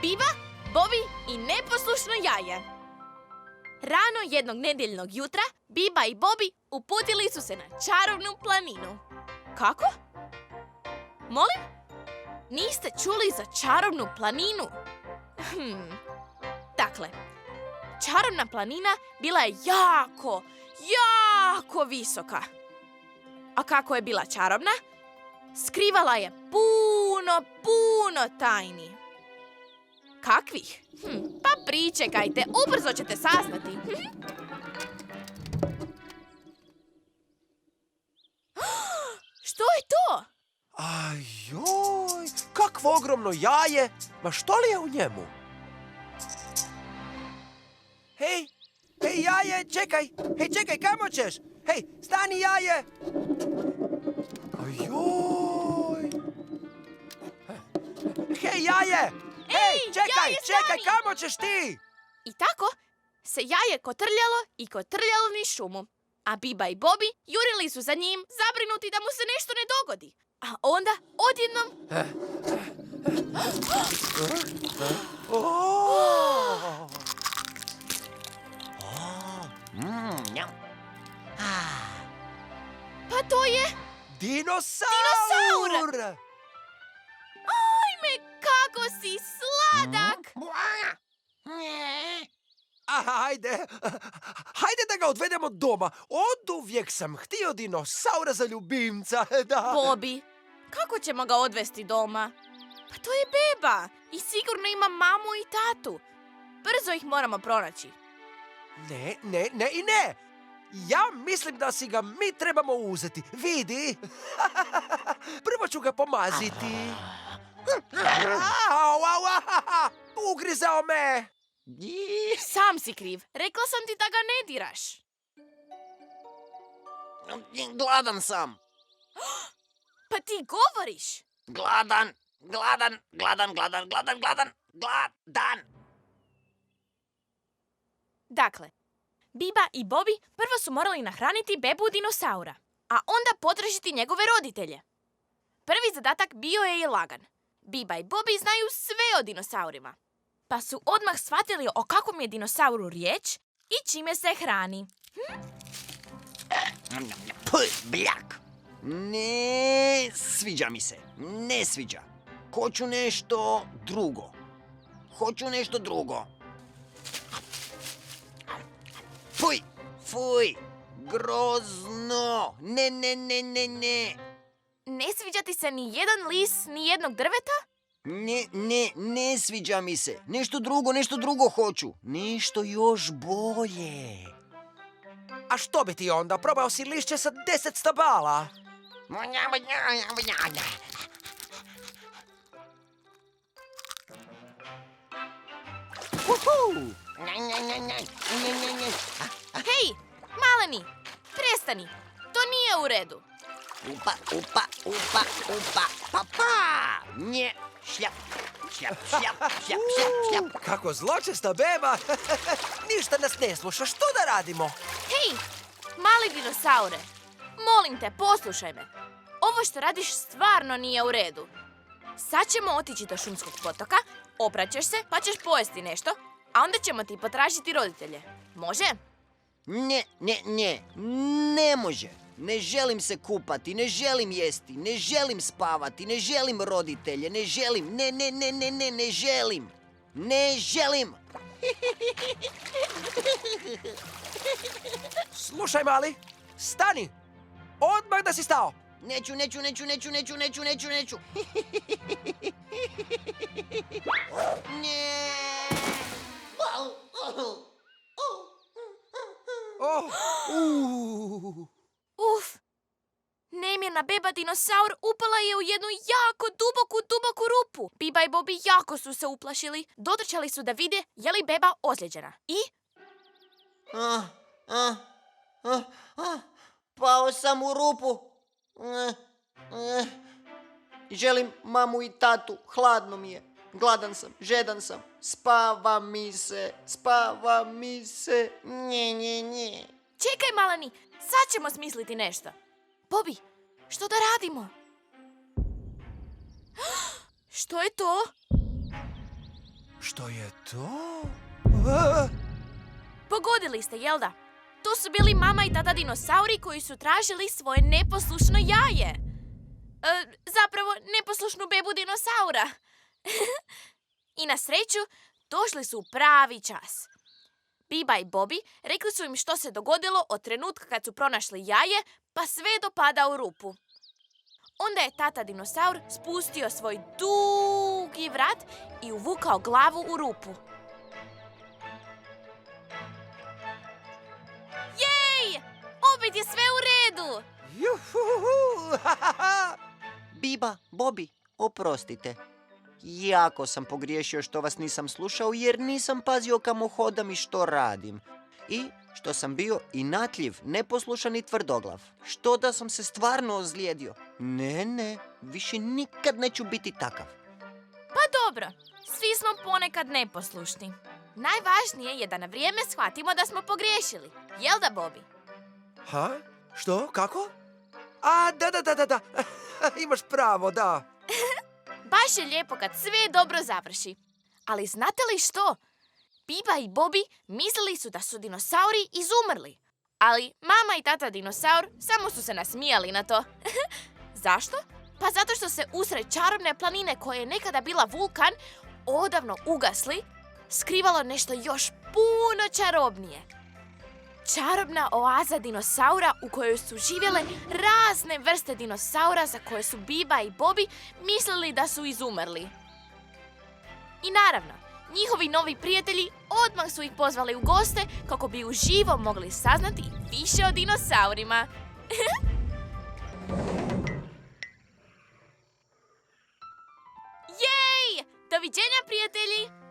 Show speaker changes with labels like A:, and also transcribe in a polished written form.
A: Biba, Bobi i neposlušno jaje. Rano jednog nedjeljnog jutra Biba i Bobi uputili su se na čarobnu planinu. Kako? Molim? Niste čuli za čarobnu planinu? Dakle, čarobna planina bila je jako visoka. A kako je bila čarobna? Skrivala je puno tajni. Kakvih? Pa pričekajte, ubrzo ćete saznati. Što je to?
B: Ajoj, kakvo ogromno jaje! Ma što li je u njemu? Hej, jaje, čekaj! Hej, čekaj, kamo ćeš? Hej, stani, jaje! Ajoj! Hej, jaje! Hej, čekaj,
A: jaje,
B: čekaj,
A: stani!
B: kamo ćeš ti?
A: I tako se jaje kotrljalo niz šumu. A Biba i Bobi jurili su za njim, zabrinuti da mu se nešto ne dogodi. A onda, odjednom... Pa to je...
B: Dinosaur!
A: Ajme, kako si sladak!
B: Hajde da ga odvedemo doma. Oduvijek sam htio dinosaura za ljubimca, da.
A: Bobi, kako ćemo ga odvesti doma? Pa to je beba i sigurno ima mamu i tatu. Brzo ih moramo pronaći.
B: Ne. Ja mislim da si ga mi trebamo uzeti. Vidi. Prvo ću ga pomaziti. Ugrizao me.
A: Sam si kriv. Rekla sam ti da ga ne diraš.
C: Gladan sam.
A: Pa ti govoriš.
C: Gladan.
A: Dakle, Biba i Bobi prvo su morali nahraniti bebu dinosaura, a onda potražiti njegove roditelje. Prvi zadatak bio je i lagan. Biba i Bobi znaju sve o dinosaurima, pa su odmah shvatili o kakvom je dinosauru riječ i čime se hrani.
C: Bljak. Ne sviđa mi se. Ne sviđa. Hoću nešto drugo. Fuj. Grozno. Ne.
A: Ne sviđa ti se ni jedan lis, ni jednog drveta?
C: Ne sviđa mi se. Nešto drugo hoću. Nešto još bolje.
B: A što bi ti onda? Probao si lišće sa 10 stabala.
A: Hej, maleni, prestani. To nije u redu.
C: Upa, papa. Nje, šljap.
B: Kako zločesta beba. Ništa nas ne sluša. Što da radimo?
A: Hej, mali dinosaure, molim te, poslušaj me. Ovo što radiš stvarno nije u redu. Sad ćemo otići do šumskog potoka, opraćeš se pa ćeš pojesti nešto, a onda ćemo ti potražiti roditelje. Može?
C: Ne može. Ne želim se kupati, ne želim jesti, ne želim spavati, ne želim roditelje, ne želim. Ne želim.
B: Slušaj, mali. Stani. Odmah da si stao.
C: Neću. Ne.
A: Uf! Nemirna beba dinosaur upala je u jednu jako duboku rupu. Biba i Bobi jako su se uplašili. Dotrčali su da vide je li beba ozlijeđena. I?
C: Pao sam u rupu. Želim mamu i tatu. Hladno mi je. Gladan sam, žedan sam. Spava mi se. Nje.
A: Čekaj, maleni, sad ćemo smisliti nešto. Bobi, što da radimo? Što je to?
B: Što je to? A,
A: Pogodili ste, jel da? To su bili mama i tata dinosauri koji su tražili svoje neposlušno jaje. Zapravo, neposlušnu bebu dinosaura. I na sreću, došli su u pravi čas. Biba i Bobby rekli su im što se dogodilo od trenutka kad su pronašli jaje, pa sve do pada u rupu. Onda je tata dinosaur spustio svoj dugi vrat i uvukao glavu u rupu. Jej! Opet je sve u redu!
B: juhuhu, ha, ha, ha.
C: Biba, Bobby, oprostite. Jako sam pogriješio što vas nisam slušao jer nisam pazio kamo hodam i što radim. I što sam bio inatljiv, neposlušan i tvrdoglav. Što da sam se stvarno ozlijedio. Ne, više nikad neću biti takav.
A: Pa dobro, svi smo ponekad neposlušni. Najvažnije je da na vrijeme shvatimo da smo pogriješili. Jel da, Bobby?
B: Ha? Što? Kako? A, da. Imaš pravo, da.
A: Baš je lijepo kad sve dobro završi. Ali znate li što? Biba i Bobby mislili su da su dinosauri izumrli. Ali mama i tata dinosaur samo su se nasmijali na to. Zašto? Pa zato što se usred čarobne planine koja je nekada bila vulkan odavno ugasli, skrivalo nešto još puno čarobnije. Čarobna oaza dinosaura u kojoj su živjele razne vrste dinosaura za koje su Biba i Bobby mislili da su izumrli. I naravno, njihovi novi prijatelji odmah su ih pozvali u goste kako bi uživo mogli saznati više o dinosaurima. Jej! Doviđenja, prijatelji!